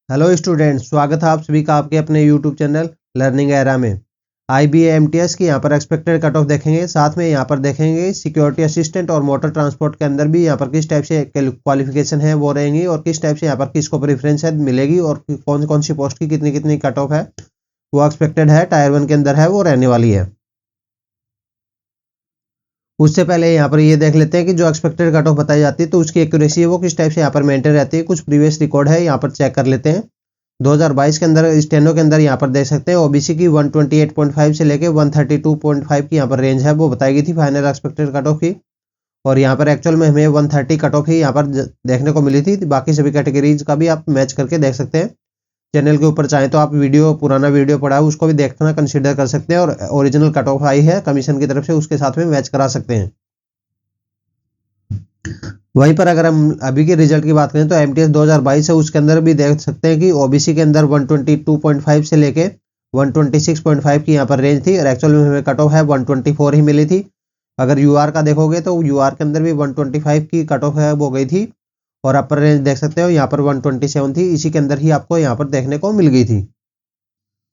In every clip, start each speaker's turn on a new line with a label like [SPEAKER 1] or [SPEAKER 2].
[SPEAKER 1] Hello students, स्वागत है आप सभी का आपके अपने यूट्यूब चैनल लर्निंग एरा में। IBAMTS की यहाँ पर एक्सपेक्टेड कट ऑफ देखेंगे, साथ में यहाँ पर देखेंगे सिक्योरिटी असिस्टेंट और मोटर ट्रांसपोर्ट के अंदर भी यहाँ पर किस टाइप से क्वालिफिकेशन है वो रहेंगी और किस टाइप से यहाँ पर किसको प्रेफरेंस है मिलेगी और कौन कौन सी पोस्ट की कितनी कितनी कट ऑफ है वो एक्सपेक्टेड है टायर 1 के अंदर है वो रहने वाली है। उससे पहले यहाँ पर ये देख लेते हैं कि जो एक्सपेक्टेड कट ऑफ बताई जाती है तो उसकी एक्यूरेसी है वो किस टाइप से यहाँ पर मेंटेन रहती है। कुछ प्रीवियस रिकॉर्ड है यहाँ पर चेक कर लेते हैं। 2022 के अंदर स्टेनो के अंदर यहाँ पर देख सकते हैं ओबीसी की 128.5 से लेके 132.5 की यहाँ पर रेंज है वो बताई गई थी फाइनल एक्सपेक्टेड कट ऑफ की। और यहाँ पर एक्चुअल में हमें 130 कट ऑफ ही यहाँ पर देखने को मिली थी। बाकी सभी कैटेगरीज का भी आप मैच करके देख सकते हैं। चैनल के ऊपर चाहें तो आप पुराना वीडियो पड़ा है उसको भी देखना कंसिडर कर सकते हैं और ओरिजिनल कट ऑफ आई है कमीशन की तरफ से उसके साथ में मैच करा सकते हैं। वहीं पर अगर हम अभी के रिजल्ट की बात करें तो एमटीएस 2022 है उसके अंदर भी देख सकते हैं कि ओबीसी के अंदर 122.5 से लेके 126.5 की यहाँ पर रेंज थी और एक्चुअल में हमें कट ऑफ है 124 ही मिली थी। अगर यूआर का देखोगे तो यूआर के अंदर भी 125 की कट ऑफ है वो गई थी और अपर रेंज देख सकते हो यहाँ पर 127 थी। इसी के अंदर ही आपको यहाँ पर देखने को मिल गई थी।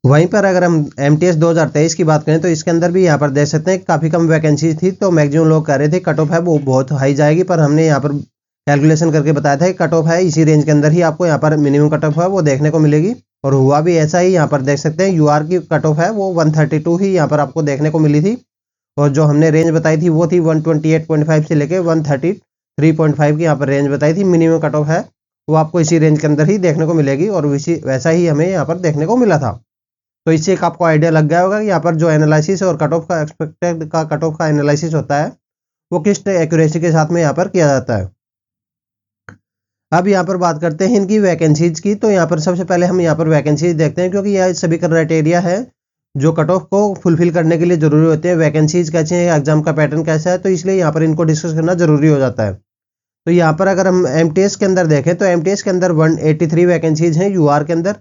[SPEAKER 1] वहीं पर अगर हम एमटीएस 2023 की बात करें तो इसके अंदर भी यहाँ पर देख सकते हैं काफ़ी कम वैकेंसी थी तो मैक्सिमम लोग कह रहे थे कट ऑफ है वो बहुत हाई जाएगी, पर हमने यहाँ पर कैलकुलेशन करके बताया था कि कट ऑफ है इसी रेंज के अंदर ही आपको यहाँ पर मिनिमम कट ऑफ है वो देखने को मिलेगी और हुआ भी ऐसा ही। यहाँ पर देख सकते हैं यूआर की कट ऑफ है वो 132 ही यहाँ पर आपको देखने को मिली थी और जो हमने रेंज बताई थी वो थी 128.5 से लेके 133.5 की यहाँ पर रेंज बताई थी। मिनिमम कट ऑफ है वो आपको इसी रेंज के अंदर ही देखने को मिलेगी और वैसा ही हमें यहाँ पर देखने को मिला था। तो इससे एक आपको आइडिया लग गया होगा कि यहाँ पर जो एनालिसिस और कट ऑफ का एक्सपेक्टेड का कट ऑफ का एनालिसिस होता है वो किस एक्यूरेसी के साथ में यहाँ पर किया जाता है। अब यहाँ पर बात करते हैं इनकी वैकेंसीज की। तो यहाँ पर सबसे पहले हम यहाँ पर वैकेंसीज देखते हैं क्योंकि यह सभी क्राइटेरिया है जो कट ऑफ को फुलफिल करने के लिए जरूरी होते हैं। वैकेंसीज कैसे हैं, एग्जाम का पैटर्न कैसा है, तो इसलिए यहाँ पर इनको डिस्कस करना जरूरी हो जाता है। तो यहाँ पर अगर हम एमटीएस के अंदर देखें तो एमटीएस के अंदर 183 वैकेंसीज हैं, यूआर के अंदर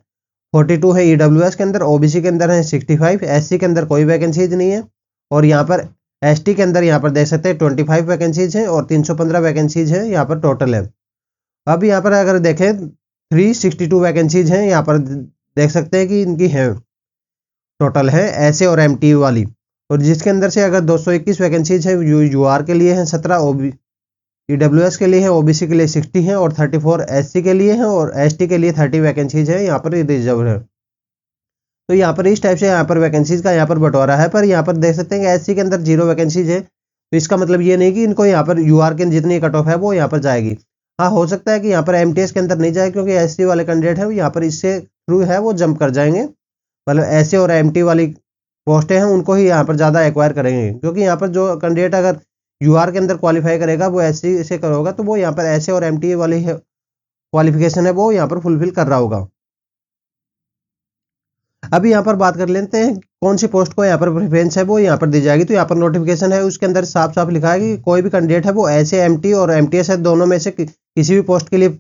[SPEAKER 1] 42 है, ईडब्ल्यूएस के अंदर, ओबीसी के अंदर है 65, एससी के अंदर कोई वैकेंसीज नहीं है और यहाँ पर एसटी के अंदर यहाँ पर देख सकते हैं 25 वैकेंसीज हैं और 315 वैकेंसीज हैं यहाँ पर टोटल है। अब यहाँ पर अगर देखें 362 वैकेंसीज हैं यहाँ पर देख सकते हैं कि इनकी है टोटल है एसए और एमटी वाली, और जिसके अंदर से अगर 221 वैकेंसीज है यूआर के लिए हैं, 17 ईडब्ल्यूएस के लिए है, ओबीसी के लिए 60 है और 34 एससी के लिए है और एसटी के लिए 30 वैकेंसीज है यहाँ पर रिजर्व है। तो यहाँ पर इस टाइप से यहाँ पर वैकेंसीज का यहाँ पर बंटवारा है। पर यहाँ पर देख सकते हैं कि एससी के अंदर 0 वैकेंसीज है तो इसका मतलब ये नहीं कि इनको यहाँ पर यूआर के जितनी कट ऑफ है वो यहाँ पर जाएगी। हाँ, हो सकता है कि यहाँ पर एमटीएस के अंदर नहीं जाए क्योंकि एससी वाले कैंडिडेट है यहाँ पर इससे थ्रू है वो जंप कर जाएंगे, मतलब एससी और एमटी वाली पोस्टें हैं उनको ही यहाँ पर ज़्यादा एक्वायर करेंगे क्योंकि यहाँ पर जो कैंडिडेट अगर यूआर के अंदर क्वालिफाई करेगा वो एससी से करोगा तो वो यहाँ पर एसए और एमटी वाली क्वालिफिकेशन है वो यहाँ पर फुलफिल कर रहा होगा। अभी यहाँ पर बात कर लेते हैं कौन सी पोस्ट को यहाँ पर प्रेफरेंस है वो यहाँ पर दी जाएगी। तो यहाँ पर नोटिफिकेशन है उसके अंदर साफ साफ लिखा है कि कोई भी कैंडिडेट है वो एसए एमटी और एमटीएस है दोनों में से किसी भी पोस्ट के लिए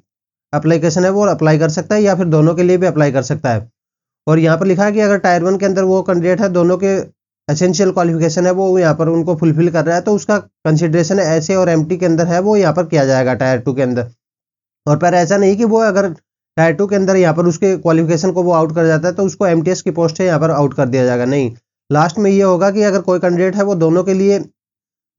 [SPEAKER 1] अप्लीकेशन है वो अप्लाई कर सकता है या फिर दोनों के लिए भी अप्लाई कर सकता है। और यहाँ पर लिखा है कि अगर टायर 1 के अंदर वो कैंडिडेट है दोनों के एसेंशियल क्वालिफिकेशन है वो यहाँ पर उनको फुलफिल कर रहा है तो उसका कंसिडरेशन एसए और एमटी के अंदर है वो यहाँ पर किया जाएगा टायर 2 के अंदर। और पर ऐसा नहीं कि वो अगर टायर 2 के अंदर यहाँ पर उसके क्वालिफिकेशन को वो आउट कर जाता है तो उसको एमटीएस की पोस्ट से यहाँ पर आउट कर दिया जाएगा, नहीं। लास्ट में ये होगा कि अगर कोई कैंडिडेट है वो दोनों के लिए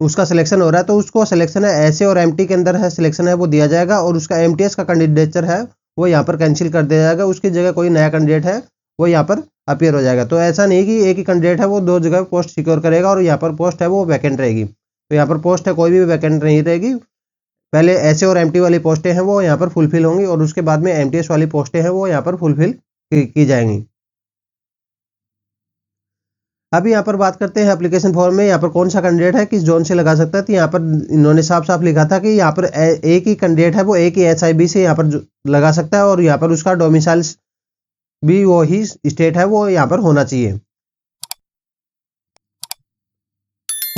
[SPEAKER 1] उसका सिलेक्शन हो रहा है तो उसको सिलेक्शन है एसए और एमटी के अंदर है सिलेक्शन है वो दिया जाएगा और उसका एमटीएस का कैंडिडेचर है वो यहाँ पर कैंसिल कर दिया जाएगा, उसकी जगह कोई नया कैंडिडेट है वो यहाँ पर अपीयर हो जाएगा। तो ऐसा नहीं कि एक ही कैंडिडेट है वो दो जगह पोस्ट सिक्योर करेगा और यहाँ पर पोस्ट है वो वैकेंट रहेगी। तो यहाँ पर पोस्ट है कोई भी वैकेंट नहीं रहेगी, पहले एसए और एमटी वाली पोस्टें हैं वो यहाँ पर फुलफिल होंगी और उसके बाद में एमटीएस वाली पोस्टें हैं वो यहाँ पर फुलफिल की जाएंगी। अब यहाँ पर बात करते हैं एप्लीकेशन फॉर्म में यहाँ पर कौन सा कैंडिडेट है किस जोन से लगा सकता है। तो यहाँ पर इन्होंने साफ साफ लिखा था कि यहाँ पर एक ही कैंडिडेट है वो एक ही एसआईबी से यहाँ पर लगा सकता है और यहाँ पर उसका डोमिसाइल भी वो ही स्टेट है वो यहाँ पर होना चाहिए।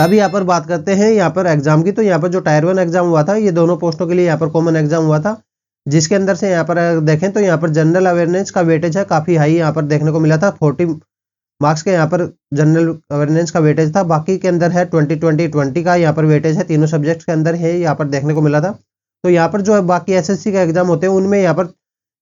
[SPEAKER 1] अब यहाँ पर बात करते हैं यहाँ पर एग्जाम की। तो यहाँ पर जो टायर 1 एग्जाम हुआ था ये दोनों पोस्टों के लिए यहाँ पर कॉमन एग्जाम हुआ था, जिसके अंदर से यहाँ पर देखें तो यहाँ पर जनरल अवेयरनेस का वेटेज है काफ़ी हाई यहाँ पर देखने को मिला था। 40 मार्क्स के यहाँ पर जनरल अवेयरनेस का वेटेज था। बाकी के अंदर है 20 का यहाँ पर वेटेज है, तीनों सब्जेक्ट्स के अंदर है यहाँ पर देखने को मिला था। तो यहाँ पर जो बाकी एसएससी का एग्जाम होते हैं उनमें यहाँ पर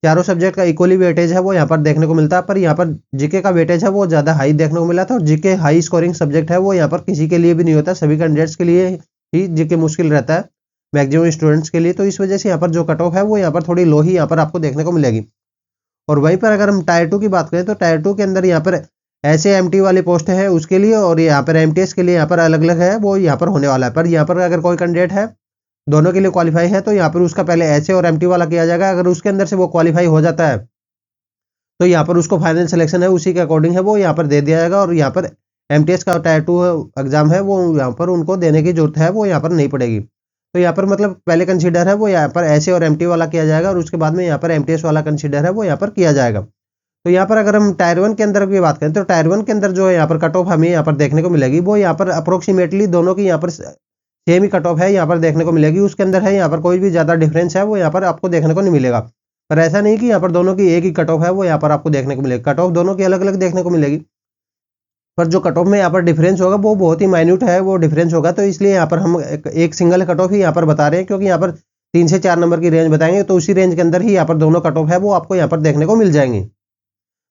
[SPEAKER 1] चारों सब्जेक्ट का इक्वली वेटेज है वो यहाँ पर देखने को मिलता है, पर यहाँ पर जीके का वेटेज है वो ज़्यादा हाई देखने को मिला था। और जीके हाई स्कोरिंग सब्जेक्ट है वो यहाँ पर किसी के लिए भी नहीं होता, सभी कैंडिडेट्स के लिए ही जीके मुश्किल रहता है, मैक्सिमम स्टूडेंट्स के लिए। तो इस वजह से यहाँ पर जो कट ऑफ है वो यहाँ पर थोड़ी लो ही यहाँ पर आपको देखने को मिलेगी। और वहीं पर अगर हम टायर 2 की बात करें तो टायर 2 के अंदर यहाँ पर ऐसे एमटी वाली पोस्ट है उसके लिए, और यहाँ पर एमटीएस के लिए यहाँ पर अलग अलग है, वो यहाँ पर होने वाला है। पर यहाँ पर अगर कोई कैंडिडेट है दोनों के लिए क्वालिफाई है तो यहाँ पर उसका पहले ऐसे और एमटी वाला किया जाएगा। अगर उसके अंदर से वो क्वालिफाई हो जाता है तो यहाँ पर उसको फाइनल सिलेक्शन है उसी के अकॉर्डिंग है वो यहाँ पर दे दिया जाएगा। और यहाँ पर एमटीएस का टायर 2 एग्जाम है वो यहाँ पर उनको देने की जरूरत है वो यहाँ पर नहीं पड़ेगी। तो यहाँ पर मतलब पहले कंसीडर है वो यहाँ पर ऐसे और एमटी वाला किया जाएगा, और उसके बाद में यहाँ पर एमटीएस वाला कंसीडर है वो यहाँ पर किया जाएगा। तो यहाँ पर अगर हम टायर 1 के अंदर की बात करें तो टायर 1 के अंदर जो है यहाँ पर कट ऑफ हमें यहाँ पर देखने को मिलेगी वो यहाँ पर अप्रोक्सीमेटली दोनों की यहाँ पर सेम ही कट ऑफ है यहाँ पर देखने को मिलेगी। उसके अंदर है यहाँ पर कोई भी ज़्यादा डिफरेंस है वो यहाँ पर आपको देखने को नहीं मिलेगा। पर ऐसा नहीं कि यहाँ पर दोनों की एक ही कट ऑफ है वो यहाँ पर आपको देखने को मिलेगी, कट ऑफ दोनों की अलग अलग देखने को मिलेगी, पर जो कट ऑफ में यहाँ पर डिफरेंस होगा वो बहुत ही माइन्यूट है वो डिफरेंस होगा। तो इसलिए यहाँ पर हम एक सिंगल कट ऑफ ही यहाँ पर बता रहे हैं, क्योंकि यहाँ पर 3 से 4 नंबर की रेंज बताएंगे तो उसी रेंज के अंदर ही यहाँ पर दोनों कट ऑफ है वो आपको यहाँ पर देखने को मिल जाएंगी।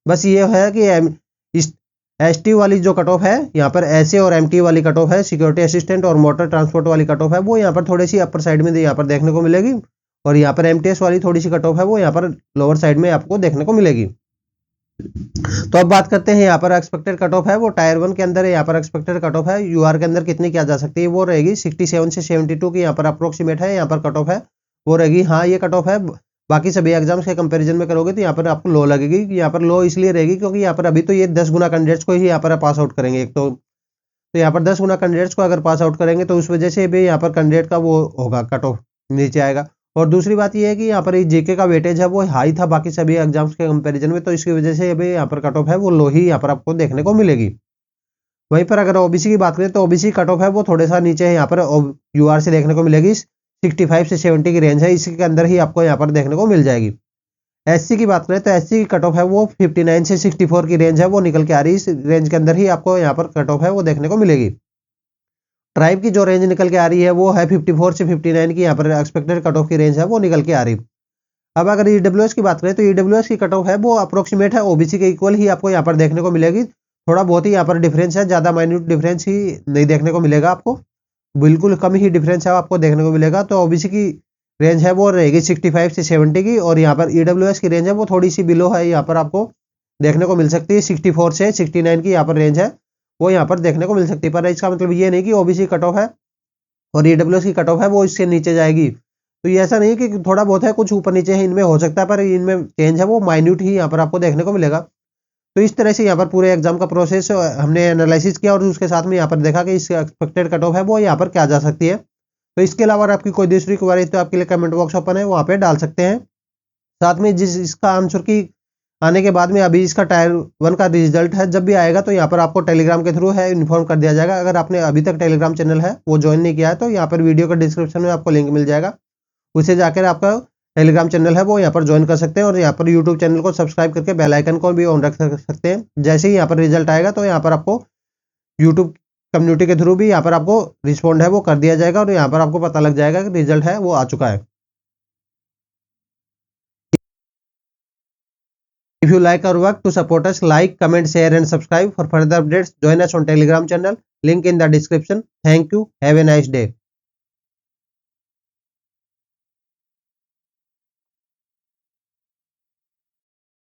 [SPEAKER 1] बस ये है कि इस एसटी वाली जो कट ऑफ है यहाँ पर ऐसे और एमटी वाली कट ऑफ है, सिक्योरिटी असिस्टेंट और मोटर ट्रांसपोर्ट वाली कट ऑफ है वो यहाँ पर थोड़ी सी अपर साइड में यहाँ पर देखने को मिलेगी, और यहाँ पर एमटीएस वाली थोड़ी सी कट ऑफ है वो यहाँ पर लोअर साइड में आपको देखने को मिलेगी। तो अब बात करते हैं यहाँ पर एक्सपेक्टेड कट ऑफ है वो टायर 1 के अंदर यहाँ पर एक्सपेक्टेड कट ऑफ है यूआर के अंदर कितनी क्या जा सकती है वो रहेगी 67 से 72 की यहाँ पर अप्रोक्सीमेट है यहाँ पर कट ऑफ है वो रहेगी। हाँ ये कट ऑफ है बाकी सभी एग्जाम्स के कंपैरिजन में करोगे तो यहाँ पर आपको लो लगेगी। यहाँ पर लो इसलिए रहेगी क्योंकि यहाँ पर अभी तो ये 10 गुना कैंडिडेट्स को ही यहाँ पर पास आउट करेंगे एक तो यहाँ पर 10 गुना कैंडिडेट्स को अगर पास आउट करेंगे तो उस वजह से भी यहाँ पर कैंडिडेट का वो होगा कट ऑफ नीचे आएगा। और दूसरी बात ये है कि यहाँ पर जीके का वेटेज है वो हाई था बाकी सभी एग्जाम्स के कंपैरिजन में, तो इसकी वजह से अभी यहाँ पर कट ऑफ है वो लो ही यहाँ पर आपको देखने को मिलेगी। वहीं पर अगर ओबीसी की बात करें तो ओबीसी कट ऑफ है वो थोड़े सा नीचे है यहाँ पर यूआर से देखने को मिलेगी, 65 से 70 की रेंज है, इसके अंदर ही आपको यहाँ पर देखने को मिल जाएगी। एससी की बात करें तो एससी की कट ऑफ है वो 59 से 64 की रेंज है वो निकल के आ रही है, इस रेंज के अंदर ही आपको यहाँ पर कट ऑफ है वो देखने को मिलेगी। ट्राइब की जो रेंज निकल के आ रही है वो है 54 से 59 की यहाँ पर एक्सपेक्टेड कट ऑफ की रेंज है वो निकल के आ रही। अब अगर ईडब्ल्यूएस की बात करें तो ईडब्ल्यूएस की कट ऑफ है वो अप्रोक्सीमेट है ओबीसी के इक्वल ही आपको यहाँ पर देखने को मिलेगी। थोड़ा बहुत ही यहाँ पर डिफरेंस है, ज़्यादा माइन्यूट डिफरेंस ही नहीं देखने को मिलेगा आपको, बिल्कुल कम ही डिफरेंस है आपको देखने को मिलेगा। तो ओबीसी की रेंज है वो रहेगी 65 से 70 की, और यहाँ पर ईडब्ल्यूएस की रेंज है वो थोड़ी सी बिलो है यहाँ पर आपको देखने को मिल सकती है, 64 से 69 की यहाँ पर रेंज है वो यहाँ पर देखने को मिल सकती है। पर इसका मतलब ये नहीं कि ओबीसी कट ऑफ है और ईडब्ल्यूएस की कट ऑफ है वो इससे नीचे जाएगी। तो ये ऐसा नहीं कि थोड़ा बहुत है कुछ ऊपर नीचे है इनमें हो सकता है, पर इनमें चेंज है वो माइन्यूट ही यहाँ पर आपको देखने को मिलेगा। तो इस तरह से यहाँ पर पूरे एग्जाम का प्रोसेस हमने एनालिसिस किया और उसके साथ में यहाँ पर देखा कि इसका एक्सपेक्टेड कट ऑफ है वो यहाँ पर क्या जा सकती है। तो इसके अलावा अगर आपकी कोई दूसरी क्वेरी तो आपके लिए कमेंट बॉक्स ओपन है, वहाँ पे डाल सकते हैं। साथ में जिस इसका आंसर की आने के बाद में अभी इसका टायर 1 का रिजल्ट है जब भी आएगा तो यहाँ पर आपको टेलीग्राम के थ्रू है इन्फॉर्म कर दिया जाएगा। अगर आपने अभी तक टेलीग्राम चैनल है वो ज्वाइन नहीं किया है तो यहाँ पर वीडियो के डिस्क्रिप्शन में आपको लिंक मिल जाएगा, उसे जाकर आपका टेलीग्राम चैनल है वो यहाँ पर ज्वाइन कर सकते हैं। और यहाँ पर यूट्यूब चैनल को सब्सक्राइब करके बेल आइकन को भी ऑन रख सकते हैं। जैसे ही यहाँ पर रिजल्ट आएगा तो यहाँ पर आपको यूट्यूब कम्युनिटी के थ्रू भी यहाँ पर आपको रिस्पॉन्ड है वो कर दिया जाएगा और यहाँ पर आपको पता लग जाएगा कि रिजल्ट है वो आ चुका है। If you like our work, to support us, like, comment, share and subscribe. For further updates, join us on Telegram channel. Link in the description. Thank you. Have a nice day.